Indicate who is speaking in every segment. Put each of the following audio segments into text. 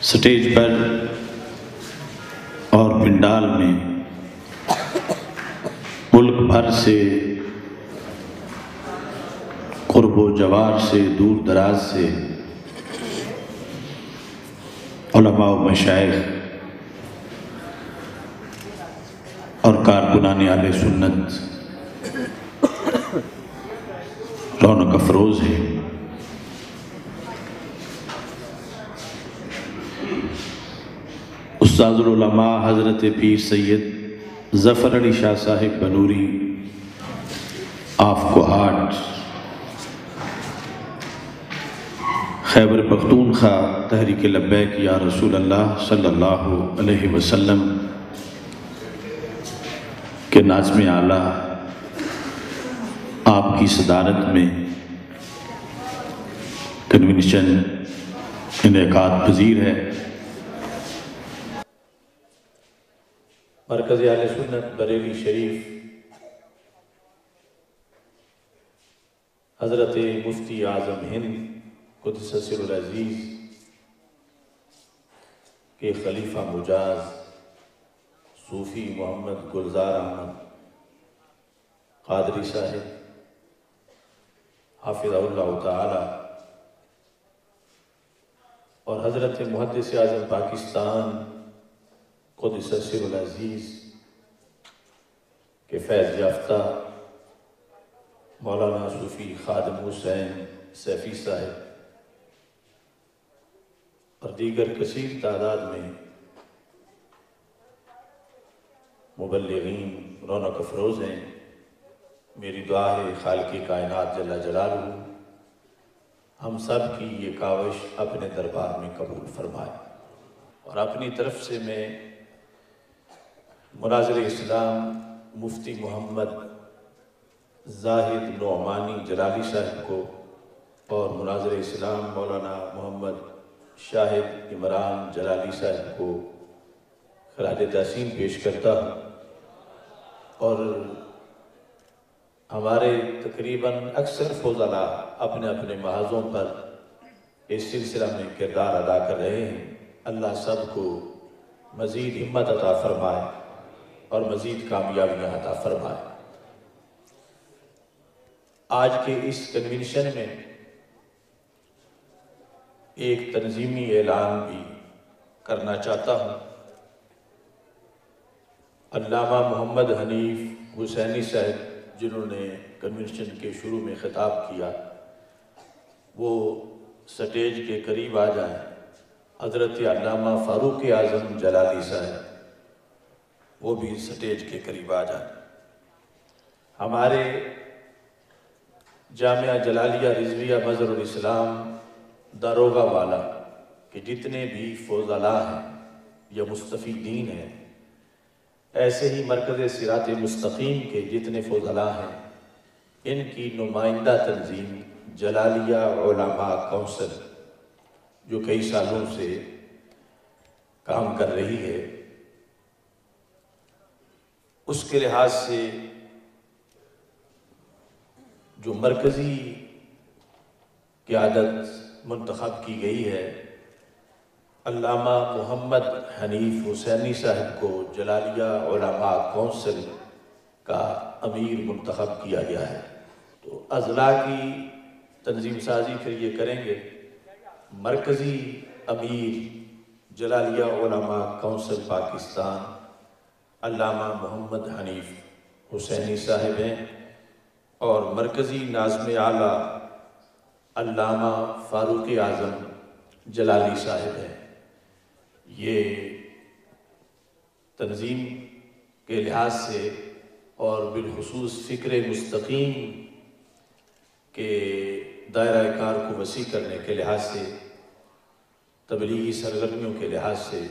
Speaker 1: Stage پر اور پنڈال میں ملک بھر سے، قرب و جوار سے، دور دراز سے علماء و مشائخ اور کارکنان اہل سنت رونق افروز ہے۔ استاذ العلماء حضرت پیر سید ظفر علی شاہ صاحب بنوری آف کوہاٹ خیبر پختونخوا تحریک لبیک یا رسول اللہ صلی اللہ علیہ وسلم کے ناظم اعلیٰ آپ کی صدارت میں کنونشن انعقاد پذیر ہے۔ مرکز اہل سنت بریلی شریف حضرت مفتی اعظم ہند قدس سر العزیز کے خلیفہ مجاز صوفی محمد گلزار احمد قادری صاحب حافظہ اللہ تعالی اور حضرت محدث اعظم پاکستان قدس سر العزیز کے فیض یافتہ مولانا صوفی خادم حسین سیفی صاحب اور دیگر کثیر تعداد میں مبلغین رونق افروز ہیں، میری دعا ہے خالق کائنات جل جلالہ ہم سب کی یہ کاوش اپنے دربار میں قبول فرمائے۔ اور اپنی طرف سے میں مناظر اسلام مفتی محمد زاہد نعمانی جلالی صاحب کو اور مناظر اسلام مولانا محمد شاہد عمران جلالی صاحب کو خراج تحسین پیش کرتا ہوں، اور ہمارے تقریباً اکثر فضلاء اپنے اپنے محاذوں پر اس سلسلہ میں کردار ادا کر رہے ہیں۔ اللہ سب کو مزید ہمت عطا فرمائے اور مزید کامیابیاں عطا فرمائے۔ آج کے اس کنونشن میں ایک تنظیمی اعلان بھی کرنا چاہتا ہوں۔ علامہ محمد حنیف حسینی صاحب جنہوں نے کنونشن کے شروع میں خطاب کیا، وہ سٹیج کے قریب آ جائیں۔ حضرت علامہ فاروق اعظم جلالی صاحب وہ بھی سٹیج کے قریب آ جائیں۔ ہمارے جامعہ جلالیہ رضویہ مظہر الاسلام داروغہ والا کہ جتنے بھی فضلاء ہیں یا مستفیدین ہیں، ایسے ہی مرکز صراط مستقیم کے جتنے فضلاء ہیں، ان کی نمائندہ تنظیم جلالیہ علماء کونسل جو کئی سالوں سے کام کر رہی ہے، اس کے لحاظ سے جو مرکزی قیادت منتخب کی گئی ہے، علامہ محمد حنیف حسینی صاحب کو جلالیہ علماء کونسل کا امیر منتخب کیا گیا ہے۔ تو اضلاع کی تنظیم سازی پھر یہ کریں گے، مرکزی امیر جلالیہ علماء کونسل پاکستان علامہ محمد حنیف حسینی صاحب ہیں، اور مرکزی ناظم اعلیٰ علامہ فاروق اعظم جلالی صاحب ہیں۔ یہ تنظیم کے لحاظ سے اور بالخصوص فکر مستقیم کے دائرہ کار کو وسیع کرنے کے لحاظ سے، تبلیغی سرگرمیوں کے لحاظ سے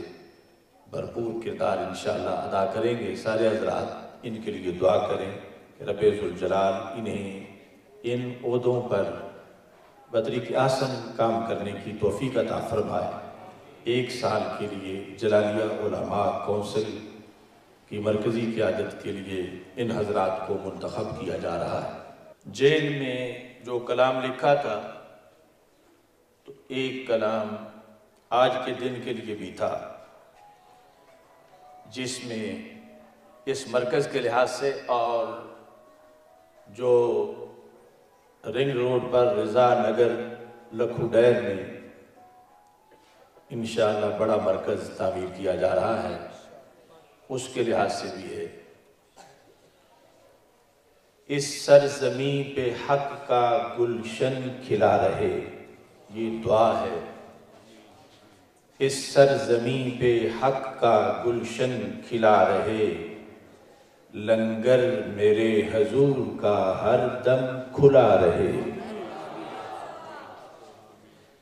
Speaker 1: بھرپور کردار انشاءاللہ ادا کریں گے۔ سارے حضرات ان کے لیے دعا کریں کہ رب ذوالجلال انہیں ان عہدوں پر بدریق احسن کام کرنے کی توفیق عطا فرمائے۔ 1 سال کے لیے جلالیہ علماء کونسل کی مرکزی قیادت کے لیے ان حضرات کو منتخب کیا جا رہا ہے۔ جیل میں جو کلام لکھا تھا تو ایک کلام آج کے دن کے لیے بھی تھا، جس میں اس مرکز کے لحاظ سے اور جو رنگ روڈ پر رضا نگر لکھو ڈیر میں انشاءاللہ بڑا مرکز تعمیر کیا جا رہا ہے، اس کے لحاظ سے بھی ہے۔ اس سرزمین پہ حق کا گلشن کھلا رہے، یہ دعا ہے۔ اس سرزمین پہ حق کا گلشن کھلا رہے، لنگر میرے حضور کا ہر دم کھلا رہے۔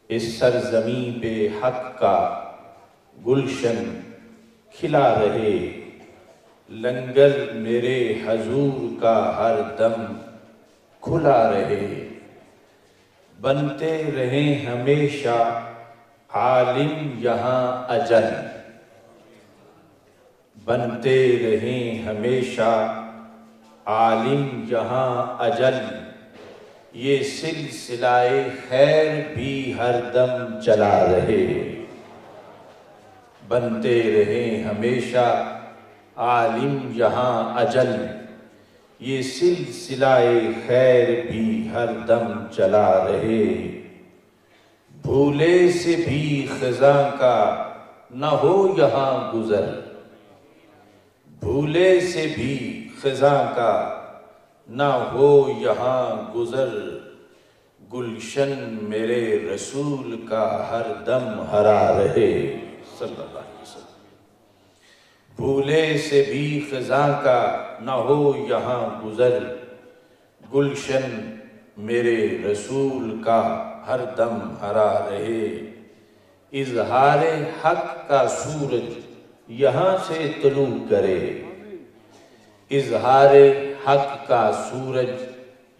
Speaker 1: اس سرزمین پہ حق کا گلشن کھلا رہے، لنگر میرے حضور کا ہر دم کھلا رہے۔ بنتے رہیں ہمیشہ عالم یہاں اجل، بنتے رہیں ہمیشہ عالم یہاں اجل، یہ سلسلہ خیر بھی ہر دم چلا رہے۔ بنتے رہیں ہمیشہ عالم یہاں اجل، یہ سلسلہ خیر بھی ہر دم چلا رہے۔ بھولے سے بھی خزاں کا نہ ہو یہاں گزر، بھولے سے بھی خزاں کا نہ ہو یہاں گزر، گلشن میرے رسول کا ہر دم ہرا رہے صلی اللہ علیہ وسلم۔ بھولے سے بھی خزاں کا نہ ہو یہاں گزر، گلشن میرے رسول کا ہر دم ہرا رہے۔ اظہار حق کا سورج یہاں سے طلوع کرے، اظہار حق کا سورج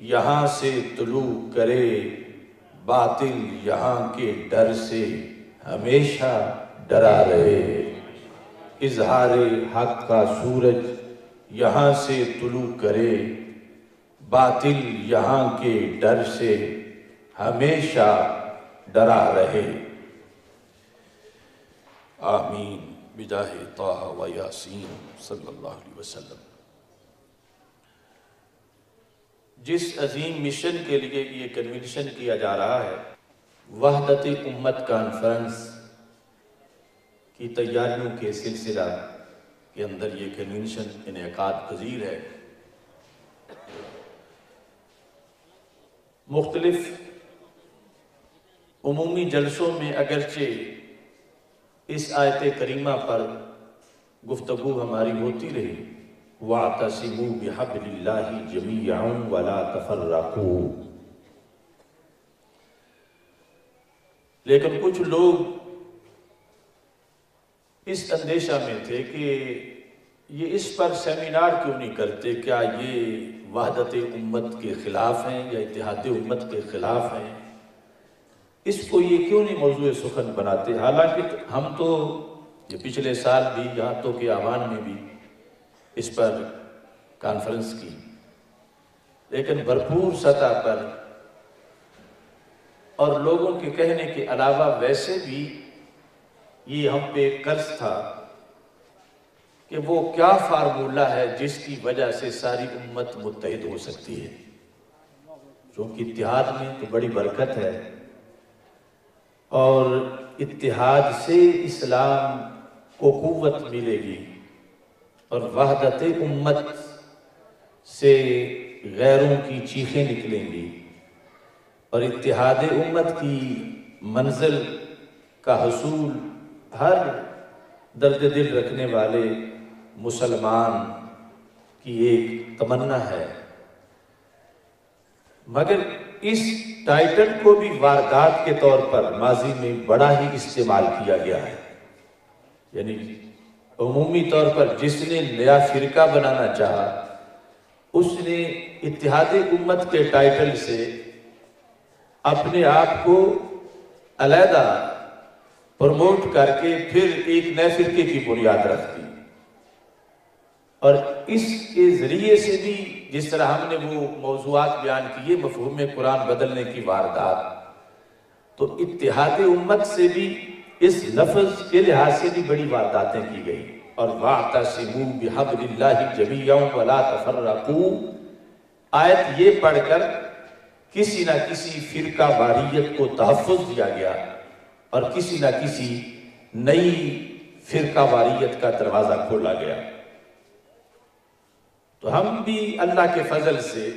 Speaker 1: یہاں سے طلوع کرے، باطل یہاں کے ڈر سے ہمیشہ ڈرا رہے۔ اظہار حق کا سورج یہاں سے طلوع کرے، باطل یہاں کے ڈر سے ہمیشہ ڈرا رہے۔ آمین بجاہ طہ و یاسین صلی اللہ علیہ وسلم۔ جس عظیم مشن کے لیے یہ کنونشن کیا جا رہا ہے، وحدت امت کانفرنس کی تیاریوں کے سلسلہ کے اندر یہ کنونشن انعقاد پذیر ہے۔ مختلف عمومی جلسوں میں اگرچہ اس آیت کریمہ پر گفتگو ہماری ہوتی رہی، وَاعْتَصِمُوا بِحَبْلِ اللَّهِ جَمِيعًا وَلَا تَفَرَّقُوا، لیکن کچھ لوگ اس اندیشہ میں تھے کہ یہ اس پر سیمینار کیوں نہیں کرتے، کیا یہ وحدت امت کے خلاف ہیں یا اتحاد امت کے خلاف ہیں، اس کو یہ کیوں نہیں موضوع سخن بناتے؟ حالانکہ ہم تو یہ پچھلے سال بھی یہاں تو کہ آبان میں بھی اس پر کانفرنس کی، لیکن بھرپور سطح پر اور لوگوں کے کہنے کے علاوہ ویسے بھی یہ ہم پہ قرض تھا کہ وہ کیا فارمولہ ہے جس کی وجہ سے ساری امت متحد ہو سکتی ہے، چونکہ اتحاد میں تو بڑی برکت ہے، اور اتحاد سے اسلام کو قوت ملے گی، اور وحدت امت سے غیروں کی چیخیں نکلیں گی، اور اتحاد امت کی منزل کا حصول ہر درد دل رکھنے والے مسلمان کی ایک تمنا ہے، مگر اس ٹائٹل کو بھی واردات کے طور پر ماضی میں بڑا ہی استعمال کیا گیا ہے۔ یعنی عمومی طور پر جس نے نیا فرقہ بنانا چاہا اس نے اتحاد امت کے ٹائٹل سے اپنے آپ کو علیحدہ پروموٹ کر کے پھر ایک نئے فرقے کی بنیاد رکھ دی، اور اس کے ذریعے سے بھی جس طرح ہم نے وہ موضوعات بیان کیے، مفہوم قرآن بدلنے کی واردات، تو اتحاد امت سے بھی اس لفظ کے لحاظ سے بھی بڑی وارداتیں کی گئی۔ اور وَاعْتَصِمُوا بِحَبْلِ اللَّهِ جَمِيعًا وَلَا تَفَرَّقُوا، آیت یہ پڑھ کر کسی نہ کسی فرقہ واریت کو تحفظ دیا گیا اور کسی نہ کسی نئی فرقہ واریت کا دروازہ کھولا گیا۔ تو ہم بھی اللہ کے فضل سے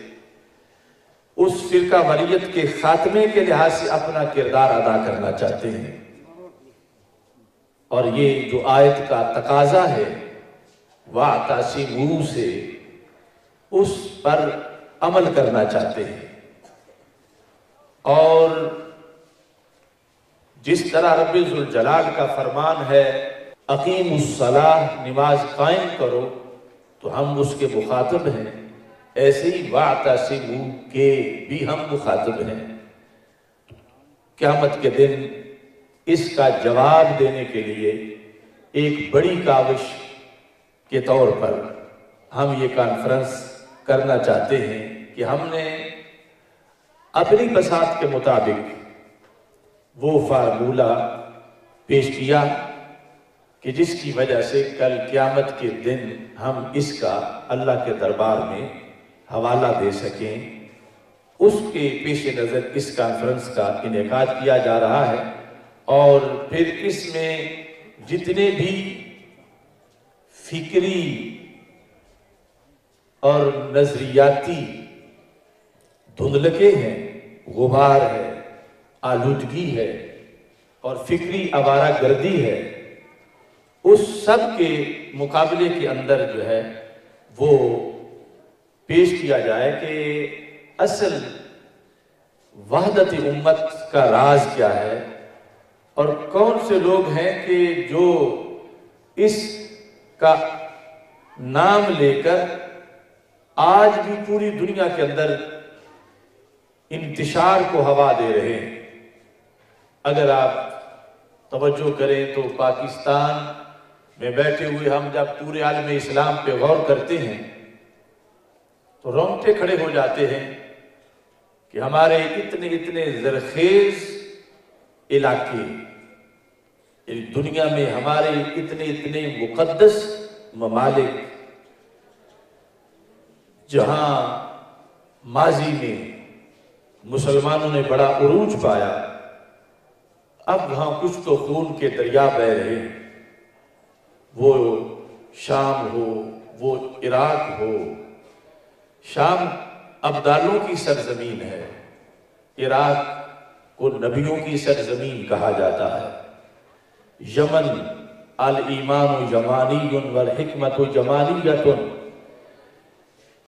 Speaker 1: اس فرقہ واریت کے خاتمے کے لحاظ سے اپنا کردار ادا کرنا چاہتے ہیں، اور یہ جو آیت کا تقاضا ہے وَاعْتَصِمُوا سے، اس پر عمل کرنا چاہتے ہیں۔ اور جس طرح رب ذوالجلال کا فرمان ہے اقیموا الصلاۃ، نماز قائم کرو، تو ہم اس کے مخاطب ہیں، ایسے ہی وَاعْتَصِمُوا کے بھی ہم مخاطب ہیں۔ قیامت کے دن اس کا جواب دینے کے لیے ایک بڑی کاوش کے طور پر ہم یہ کانفرنس کرنا چاہتے ہیں کہ ہم نے اپنی بساط کے مطابق وہ فارمولہ پیش کیا کہ جس کی وجہ سے کل قیامت کے دن ہم اس کا اللہ کے دربار میں حوالہ دے سکیں۔ اس کے پیش نظر اس کانفرنس کا انعقاد کیا جا رہا ہے، اور پھر اس میں جتنے بھی فکری اور نظریاتی دھندلکے ہیں، غبار ہے، آلودگی ہے اور فکری آوارہ گردی ہے، اس سب کے مقابلے کے اندر جو ہے وہ پیش کیا جائے کہ اصل وحدت امت کا راز کیا ہے، اور کون سے لوگ ہیں کہ جو اس کا نام لے کر آج بھی پوری دنیا کے اندر انتشار کو ہوا دے رہے ہیں۔ اگر آپ توجہ کریں تو پاکستان میں بیٹھے ہوئے ہم جب پورے عالم اسلام پہ غور کرتے ہیں تو رونگٹے کھڑے ہو جاتے ہیں کہ ہمارے اتنے زرخیز علاقے دنیا میں، ہمارے اتنے مقدس ممالک جہاں ماضی میں مسلمانوں نے بڑا عروج پایا، اب وہاں کچھ تو خون کے دریا بہہ رہے ہیں۔ وہ شام ہو، وہ عراق ہو، شام ابدالوں کی سرزمین ہے، عراق کو نبیوں کی سرزمین کہا جاتا ہے، یمن الایمان یمانی والحکمت یمانیۃ،